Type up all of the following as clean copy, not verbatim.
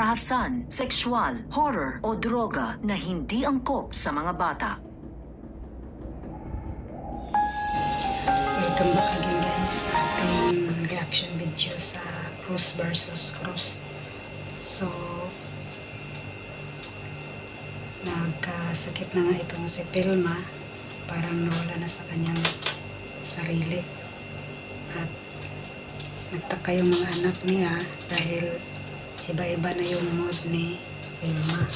karahasan, sexual, horror o droga na hindi angkop sa mga bata. Welcome back again guys sa ating reaction video sa Cross versus Cross. So, nagkasakit na nga itong si Pilma. Parang nawala na sa kanyang sarili. At nagtaka yung mga anak niya dahil iba-iba na yung mood ni Pilma.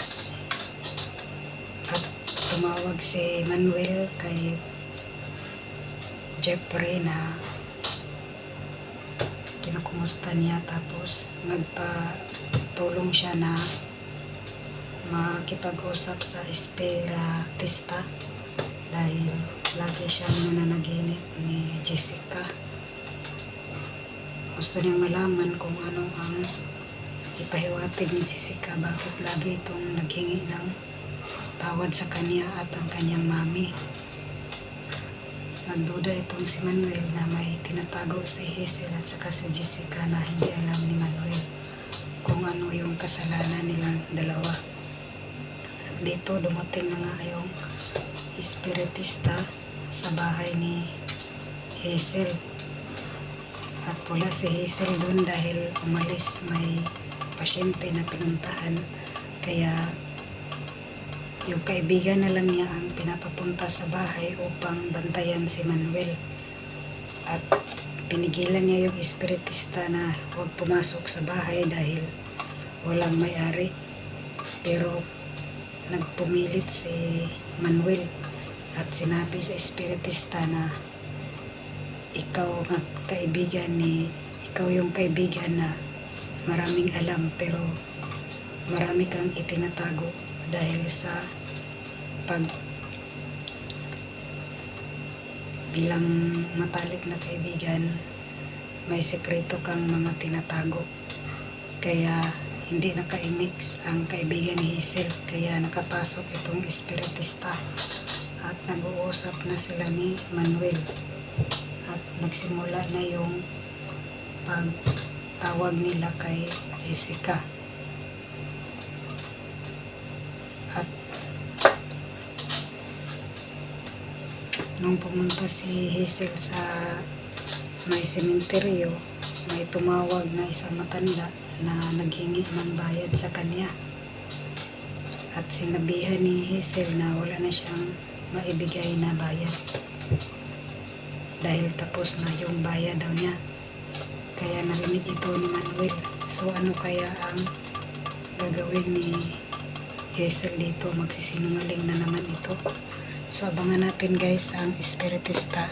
At tumawag si Manuel kay Jeffrey na kinukumusta niya, tapos nagpatulong siya na makipag-usap sa espiritista dahil lagi siyang nananaginip ni Jessica. Gusto niyang malaman kung ano ang ipahiwatig ni Jessica, bakit lagi itong naghingi ng tawad sa kanya at ang kanyang mami. Nagduda itong si Manuel na may tinatago si Hazel at saka si Jessica na hindi alam ni Manuel kung ano yung kasalanan nilang dalawa. At dito dumating na nga yung espiritista sa bahay ni Hazel. At wala si Hazel doon dahil umalis, may pasyente na pinuntahan, kaya yung kaibigan na lang niya ang pinapapunta sa bahay upang bantayan si Manuel. At pinigilan niya yung espiritista na huwag pumasok sa bahay dahil walang may-ari. Pero nagpumilit si Manuel at sinabi sa espiritista na ikaw yung kaibigan na maraming alam pero marami kang itinatago dahil sa bilang matalik na kaibigan, may sekreto kang mga tinatago. Kaya hindi naka-mix ang kaibigan ni Hazel, kaya nakapasok itong espiritista at nag-uusap na sila ni Manuel at nagsimula na yung pagtawag nila kay Jessica. At nung pumunta si Hazel sa may sementeryo, may tumawag na isang matanda na naghingi ng bayad sa kanya. At sinabihan ni Hazel na wala na siyang maibigay na bayad dahil tapos na yung bayad daw niya. Kaya narinig ito ni Manuel. So ano kaya ang gagawin ni Hazel dito? Magsisinungaling na naman ito. So abangan natin guys ang espiritista.